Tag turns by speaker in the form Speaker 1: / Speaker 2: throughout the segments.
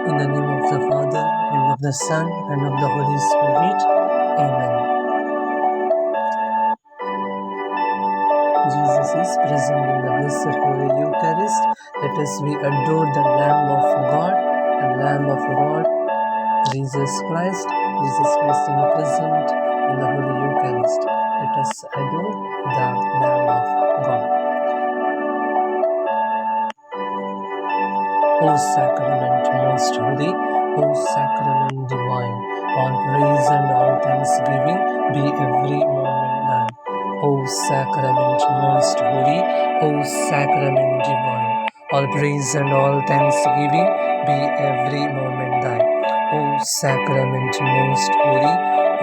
Speaker 1: In the name of the Father, and of the Son, and of the Holy Spirit. Amen. Jesus is present in the Blessed Holy Eucharist. Let us we adore the Lamb of God, the Lamb of God, Jesus Christ is present in the Holy Eucharist. Let us adore the Lamb of God. O Sacrament most holy, O Sacrament divine, all praise and all thanksgiving be every moment thine. O Sacrament most holy, O Sacrament divine, all praise and all thanksgiving be every moment thine. O Sacrament most holy,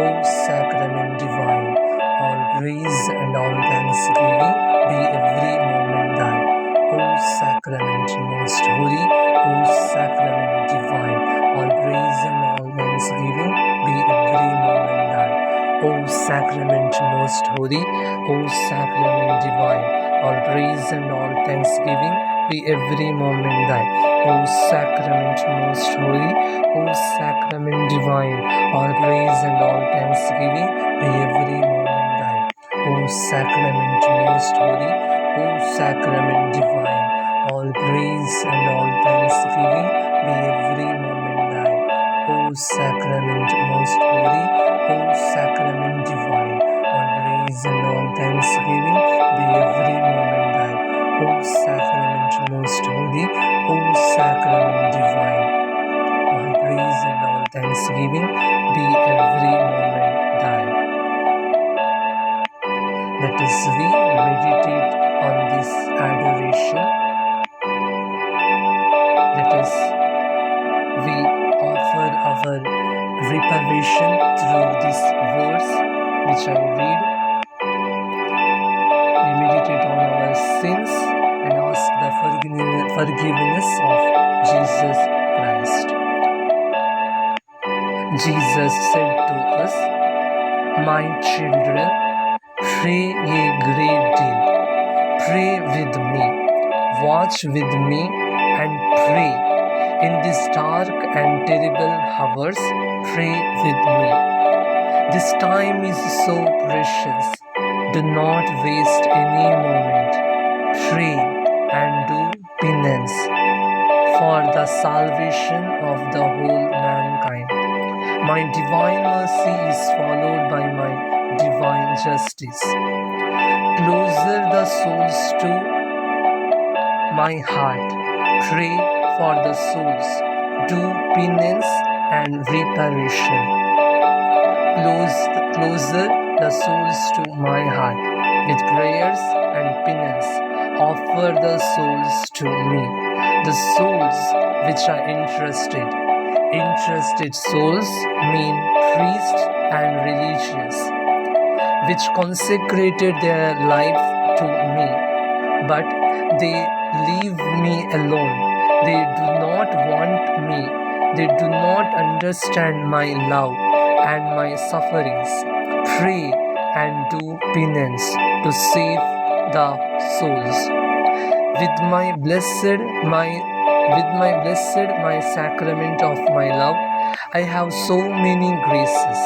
Speaker 1: O Sacrament divine, all praise and all thanksgiving be every moment thine. O Sacrament most holy, O Sacrament divine, all praise and all thanksgiving be every moment thine. O Sacrament most holy, O Sacrament divine, all praise and all thanksgiving be every moment thine. O Sacrament most holy, O Sacrament divine, all praise and all thanksgiving be every moment thine. O Sacrament most holy, O Sacrament divine, all praise and all thanksgiving be every moment thine. O Sacrament most holy, O Sacrament divine, all praise and all thanksgiving be every moment thine. O Sacrament most holy, O Sacrament divine, all praise and all thanksgiving be every moment thine. Let us we meditate on this adoration. Let us we offer our reparation through this verse which I read. We meditate on our sins and ask the forgiveness of Jesus Christ. Jesus said to us, "My children, pray a great deal. Pray with me, watch with me, and pray. In these dark and terrible hours, pray with me. This time is so precious. Do not waste any moment. Pray and do penance for the salvation of the whole mankind. My divine mercy is followed by my divine justice. Closer the souls to my heart. Pray for the souls. Do penance and reparation. Closer the souls to my heart. With prayers and penance, offer the souls to me. The souls which are interested. Interested souls mean priests and religious, which consecrated their life to me, but they leave me alone. They do not want me. They do not understand my love and my sufferings. Pray and do penance to save the souls. With my blessed sacrament of my love, I have so many graces.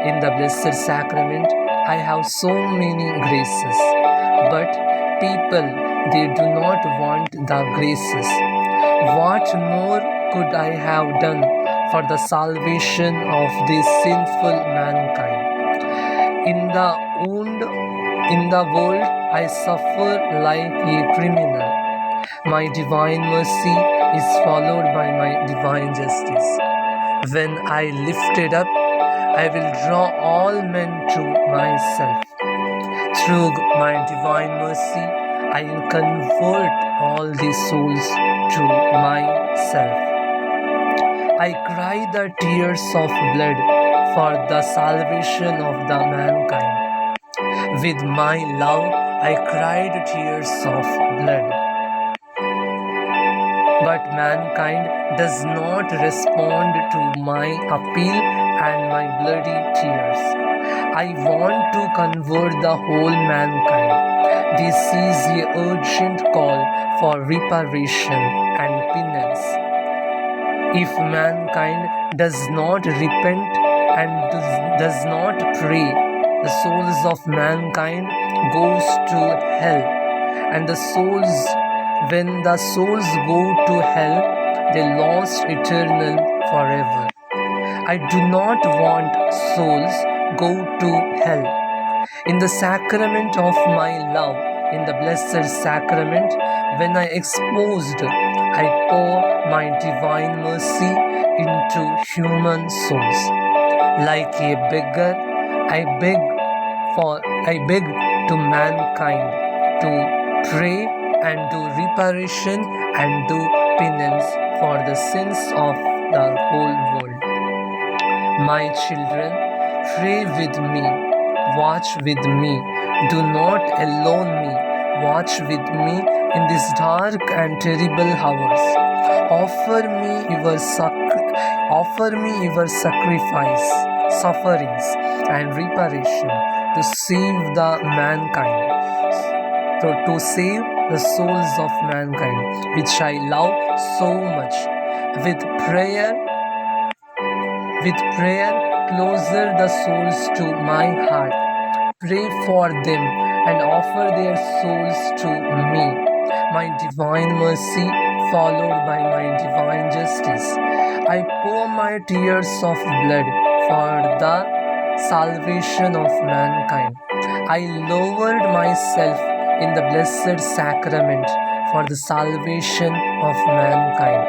Speaker 1: In the blessed sacrament, I have so many graces. But people, they do not want the graces. What more could I have done for the salvation of this sinful mankind? In the world, I suffer like a criminal. My divine mercy is followed by my divine justice. When I lifted up, I will draw all men to myself. Through my divine mercy, I will convert all the souls to myself. I cry the tears of blood for the salvation of the mankind. With my love, I cried tears of blood. But mankind does not respond to my appeal and my bloody tears. I want to convert the whole mankind. This is an urgent call for reparation and penance. If mankind does not repent and does not pray, the souls of mankind goes to hell. And when the souls go to hell, they lost eternal forever. I do not want souls go to hell. In the sacrament of my love, in the blessed sacrament, when I exposed, I pour my divine mercy into human souls. Like a beggar, I beg to mankind to pray and do reparation and do penance for the sins of the whole world. My children, pray with me, watch with me, do not alone me, watch with me in these dark and terrible hours. Offer me your sacrifice, sufferings, and reparation to save the mankind, to save the souls of mankind, which I love so much. With prayer, closer the souls to my heart. Pray for them and offer their souls to me. My divine mercy followed by my divine justice. I pour my tears of blood for the salvation of mankind. I lowered myself in the blessed sacrament for the salvation of mankind.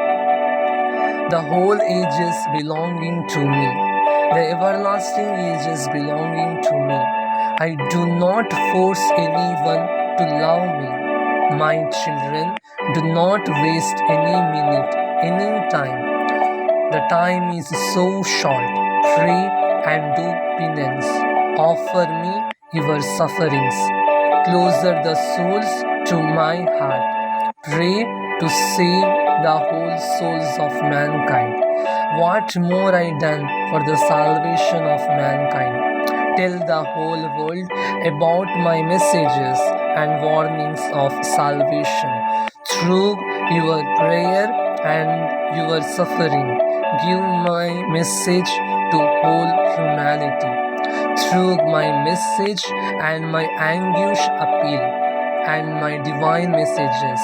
Speaker 1: The whole ages belonging to me, the everlasting ages belonging to me. I do not force anyone to love me. My children, do not waste any minute, any time. The time is so short. Pray and do penance. Offer me your sufferings. Closer the souls to my heart. Pray to save the whole souls of mankind. What more I done for the salvation of mankind? Tell the whole world about my messages and warnings of salvation. Through your prayer and your suffering, give my message to whole humanity. Through my message and my anguish appeal and my divine messages,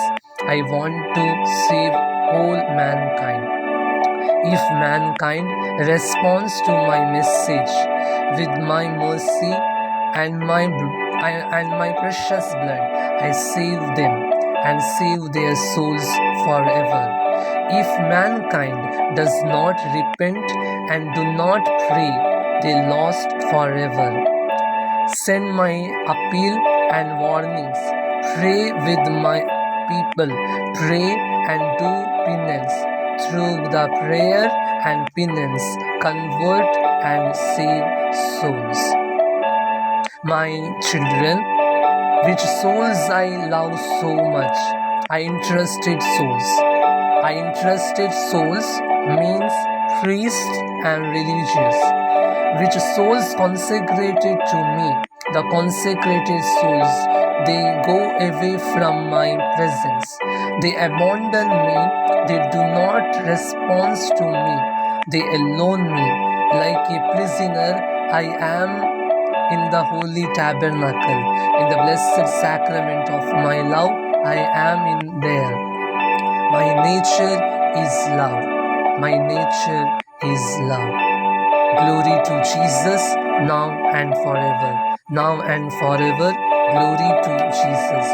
Speaker 1: I want to save whole mankind. If mankind responds to my message with my mercy and my precious blood, I save them and save their souls forever. If mankind does not repent and do not pray, they lost forever. Send my appeal and warnings. Pray with my people. Pray and do penance. Through the prayer and penance, convert and save souls. My children, which souls I love so much, I entrusted souls. I entrusted souls means priest and religious, which souls consecrated to me, the consecrated souls, they go away from my presence. They abandon me, they do not respond to me, they alone me. Like a prisoner, I am in the holy tabernacle, in the blessed sacrament of my love, I am in there. My nature is love. My nature is love. Glory to Jesus, now and forever. Now and forever. Glory to Jesus.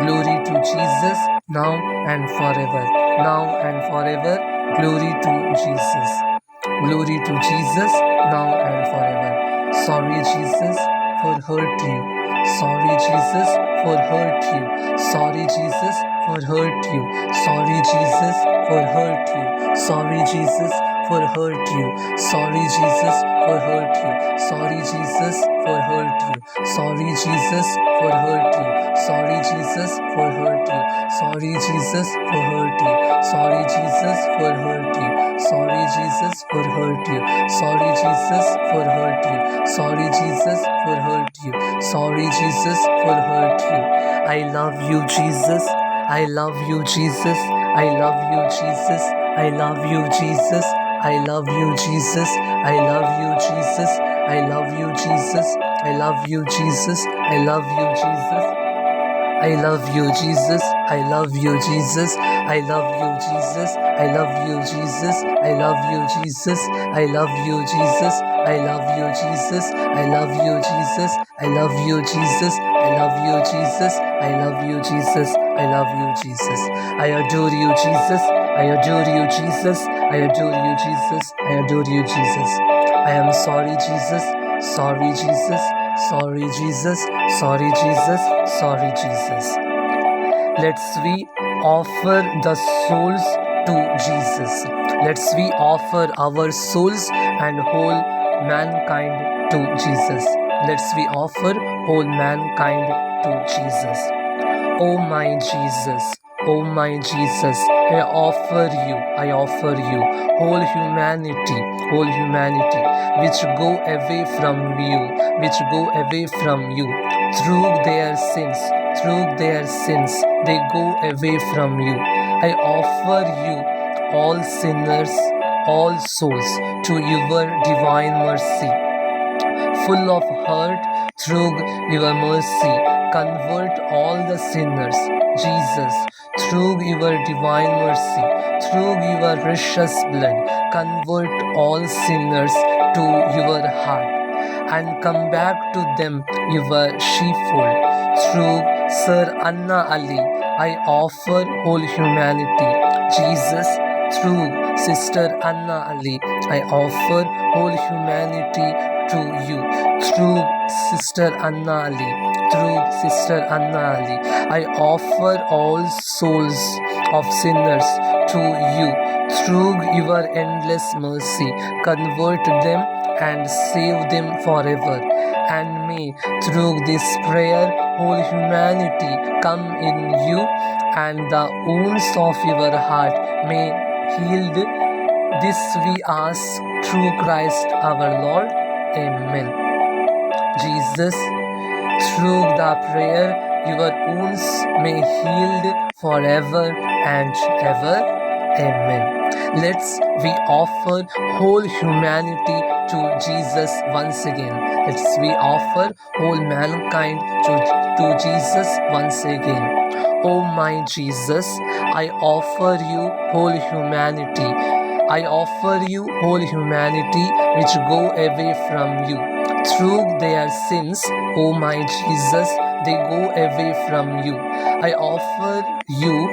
Speaker 1: Glory to Jesus, now and forever. Now and forever. Glory to Jesus. Glory to Jesus, now and forever. Sorry, Jesus, for hurt you. Sorry, Jesus, for hurt you. Sorry, Jesus, for hurt you. Sorry, Jesus, for hurt you. Sorry, Jesus, for hurt you. Sorry, Jesus, for hurt you. Sorry, Jesus, for hurt you. Sorry, Jesus, for hurt you. Sorry, Jesus, for hurt you. Sorry, Jesus, for hurt you. Sorry, Jesus, for hurt you. Sorry, Jesus, for hurt you. Sorry, Jesus, for hurt you. Sorry, Jesus, for hurt you. Sorry, Jesus, for hurt you. I love you, Jesus. I love you, Jesus. I love you, Jesus. I love you, Jesus. I love you, Jesus. I love you, Jesus. I love you, Jesus. I love you, Jesus. I love you, Jesus. I love you, Jesus. I love you, Jesus. I love you, Jesus. I love you, Jesus. I love you, Jesus. I love you, Jesus. I love you, Jesus. I love you, Jesus. I love you, Jesus. I love you, Jesus. I love you, Jesus. I love you, Jesus. I adore you, Jesus. I adore you, Jesus. I adore you, Jesus. I adore you, Jesus. I am sorry, Jesus. Sorry, Jesus. Sorry, Jesus. Sorry, Jesus. Sorry, Jesus. Let's we offer the souls to Jesus. Let's we offer our souls and whole mankind to Jesus. Let's we offer whole mankind to Jesus. Oh my Jesus, oh my Jesus, I offer you, whole humanity, which go away from you, through their sins, they go away from you. I offer you, all sinners, all souls, to your divine mercy. Full of heart through your mercy, convert all the sinners, Jesus, through your divine mercy, through your precious blood, convert all sinners to your heart and come back to them your sheepfold. Through Sir Anna Ali, I offer whole humanity, Jesus. Through Sister Anna Ali, I offer whole humanity to you. Through Sister Anna Ali, I offer all souls of sinners to you. Through your endless mercy, convert them and save them forever. And may through this prayer whole humanity come in you, and the wounds of your heart may healed. This we ask through Christ our Lord. Amen. Jesus, through the prayer your wounds may healed forever and ever. Amen. Let's we offer whole humanity to Jesus once again. Let's we offer whole mankind to Jesus once again. Oh my Jesus, I offer you whole humanity. I offer you whole humanity which go away from you. Through their sins, oh my Jesus, they go away from you. I offer you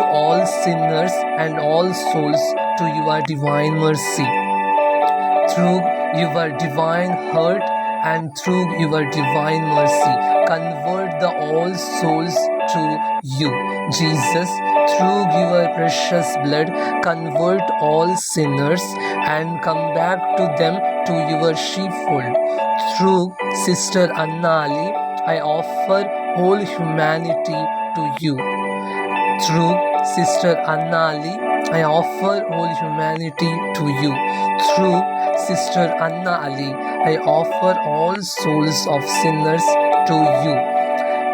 Speaker 1: all sinners and all souls to your divine mercy. Through your divine heart and through your divine mercy, convert the all souls to you, Jesus. Through your precious blood, convert all sinners and come back to them to your sheepfold. Through Sister Anna Ali, I offer whole humanity to you. Through Sister Anna Ali, I offer whole humanity to you. Through Sister Anna Ali, I offer all souls of sinners to you.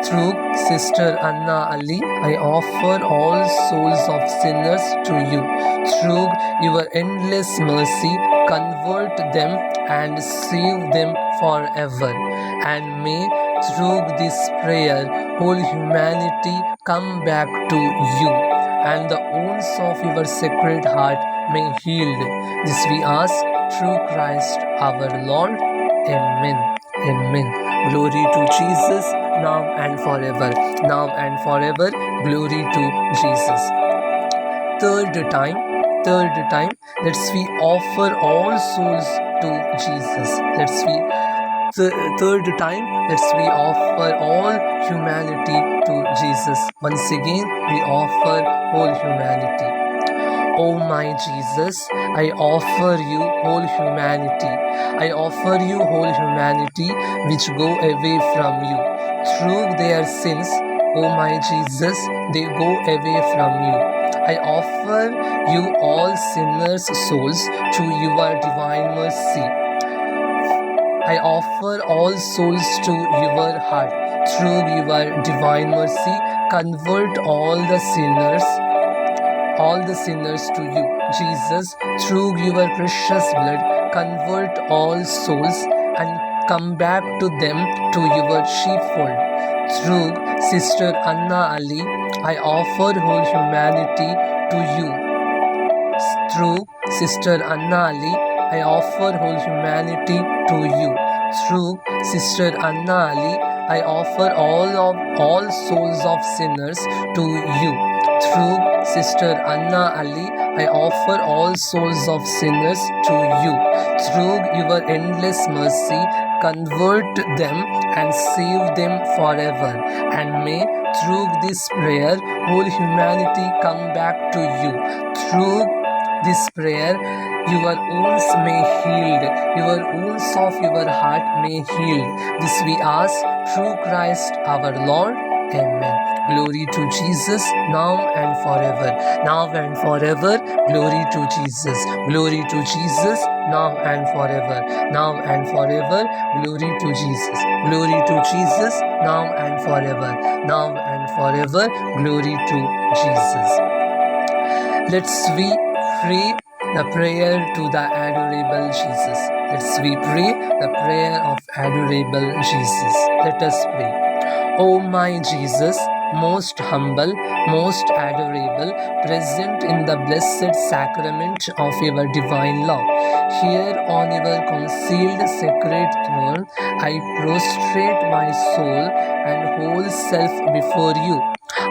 Speaker 1: Through Sister Anna Ali, I offer all souls of sinners to you. Through your endless mercy, convert them and save them forever. And may through this prayer whole humanity come back to you, and the wounds of your sacred heart may healed. This we ask through Christ our Lord. Amen. Amen. Glory to Jesus, now and forever. Now and forever. Glory to Jesus. Third time, let's we offer all souls to Jesus. Third time, let's we offer all humanity to Jesus. Once again, we offer whole humanity. Oh my Jesus, I offer you whole humanity. I offer you whole humanity which go away from you. Through their sins, oh my Jesus, they go away from you. I offer you all sinners' souls to your divine mercy. I offer all souls to your heart. Through your divine mercy, convert all the sinners all the sinners to you. Jesus, through your precious blood, convert all souls and come back to them to your sheepfold. Through Sister Anna Ali, I offer whole humanity to you. Through Sister Anna Ali, I offer whole humanity to you. Through Sister Anna Ali, I offer all souls of sinners to you. Through Sister Anna Ali, I offer all souls of sinners to you. Through your endless mercy, convert them and save them forever. And may through this prayer, whole humanity come back to you. Through this prayer, your wounds may healed, your wounds of your heart may healed. This we ask through Christ our Lord. Amen. Glory to Jesus, now and forever. Now and forever. Glory to Jesus. Glory to Jesus, now and forever. Now and forever. Glory to Jesus. Glory to Jesus, now and forever. Now and forever. Glory to Jesus. Let's we pray the prayer to the adorable Jesus. Let's we pray the prayer of adorable Jesus. Let us pray. O my Jesus, most humble, most adorable, present in the blessed sacrament of your divine love, here on your concealed sacred throne, I prostrate my soul and whole self before you.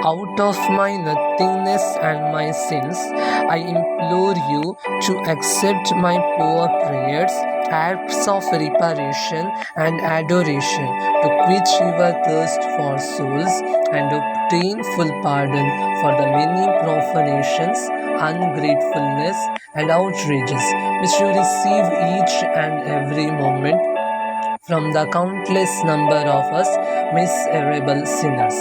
Speaker 1: Out of my nothingness and my sins, I implore you to accept my poor prayers, acts of reparation and adoration, to quench your thirst for souls and obtain full pardon for the many profanations, ungratefulness and outrages which you receive each and every moment from the countless number of us miserable sinners.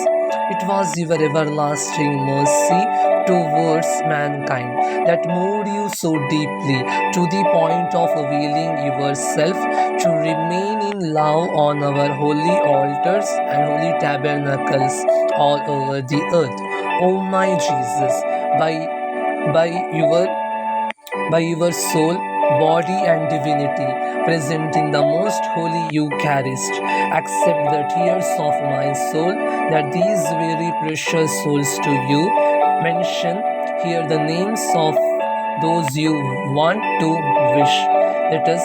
Speaker 1: It was your everlasting mercy towards mankind that moved you so deeply to the point of availing yourself to remain in love on our holy altars and holy tabernacles all over the earth. O my Jesus, by your soul, body and divinity present in the most holy Eucharist, accept the tears of my soul, that these very precious souls to you mention here the names of those you want to wish. Let us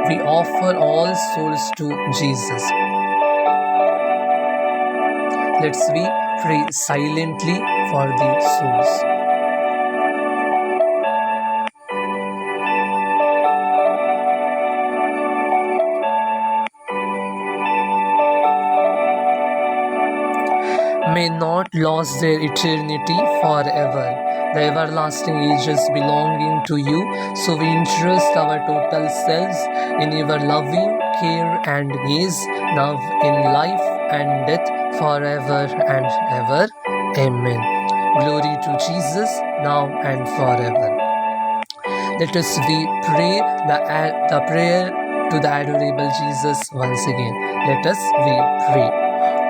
Speaker 1: we offer all souls to Jesus. Let's we pray silently for the souls. May not lose their eternity forever, the everlasting ages belonging to you. So we entrust our total selves in your loving care and gaze, now in life and death, forever and ever. Amen. Glory to Jesus, now and forever. Let us we pray the prayer to the adorable Jesus once again. Let us we pray.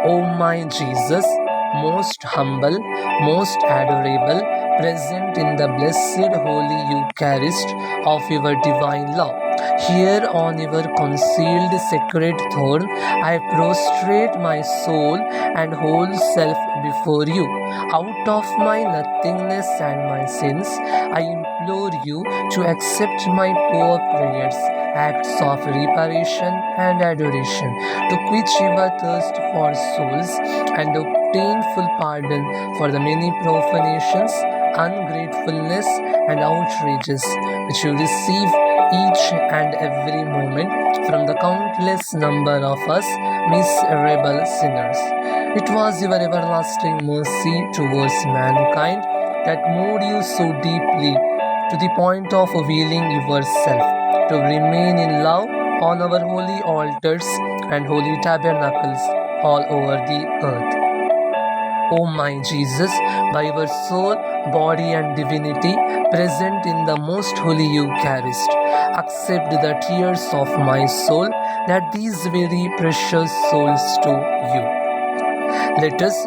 Speaker 1: O my Jesus, most humble, most adorable, present in the blessed holy Eucharist of your divine love, here on your concealed sacred throne, I prostrate my soul and whole self before you. Out of my nothingness and my sins, I implore you to accept my poor prayers, acts of reparation and adoration, to quench your thirst for souls and obtain full pardon for the many profanations, ungratefulness and outrages which you receive each and every moment from the countless number of us miserable sinners. It was your everlasting mercy towards mankind that moved you so deeply to the point of availing yourself to remain in love on our holy altars and holy tabernacles all over the earth. O my Jesus, by your soul, body and divinity present in the most holy Eucharist, accept the tears of my soul, that these very precious souls to you. Let us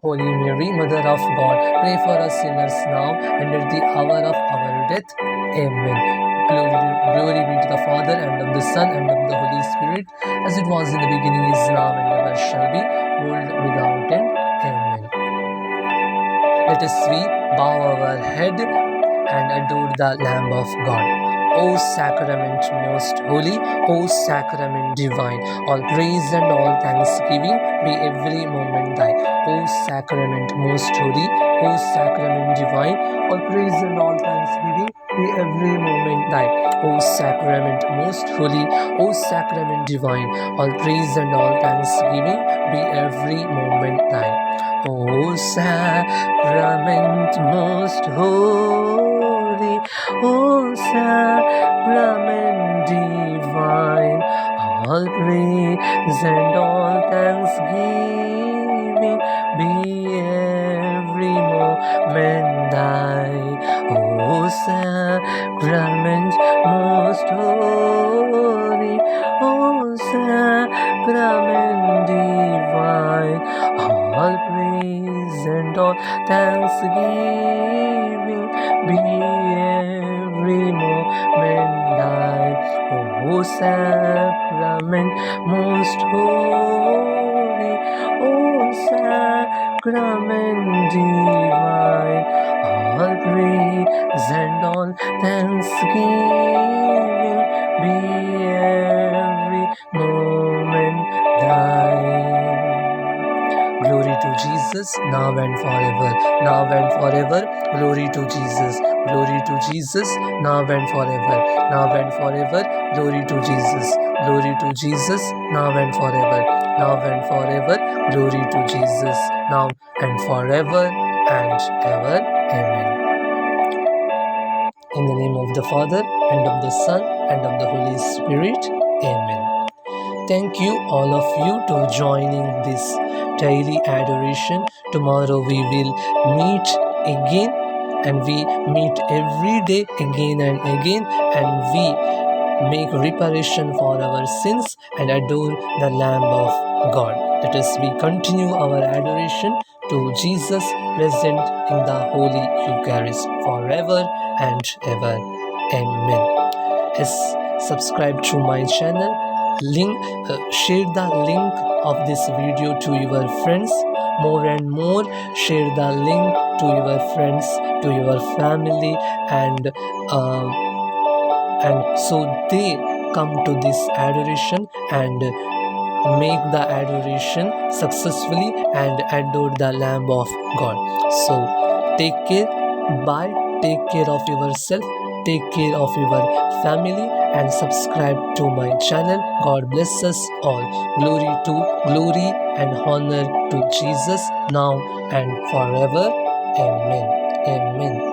Speaker 1: Holy Mary, Mother of God, pray for us sinners now and at the hour of our death. Amen. Glory be to the Father, and of the Son, and of the Holy Spirit, as it was in the beginning, is now, and ever shall be, world without end. Amen. Let us bow our head and adore the Lamb of God. O Sacrament most holy, O Sacrament divine, all praise and all thanksgiving be every moment thine. O Sacrament most holy, O Sacrament divine, all praise and all thanksgiving be every moment thine. O Sacrament most holy, O Sacrament divine, all praise and all thanksgiving be every moment thine. O Sacrament most holy, O Sacrament divine, all praise and all thanksgiving be every moment thine. O Sacrament most holy, O Sacrament divine, all praise and all thanksgiving be every moment thine. O Sacrament most holy, O Sacrament divine, all praise and all thanksgiving be every moment thine. Glory to Jesus, now and forever, now and forever. Glory to Jesus, glory to Jesus, now and forever, now and forever. Glory to Jesus, glory to Jesus, now and forever, now and forever. Glory to Jesus, now and forever and ever. Amen. In the name of the Father, and of the Son, and of the Holy Spirit. Amen. Thank you, all of you, to joining this daily adoration. Tomorrow we will meet again, and we meet every day again and again, and we make reparation for our sins and adore the Lamb of God. Let us we continue our adoration to Jesus present in the Holy Eucharist forever and ever. Amen. Yes, subscribe to my channel. Share the link of this video to your friends. More and more, share the link to your friends, to your family, and so they come to this adoration and make the adoration successfully and adore the Lamb of God. So take care. Bye. Take care of yourself. Take care of your family and subscribe to my channel. God bless us all. Glory and honor to Jesus now and forever. Amen. Amen.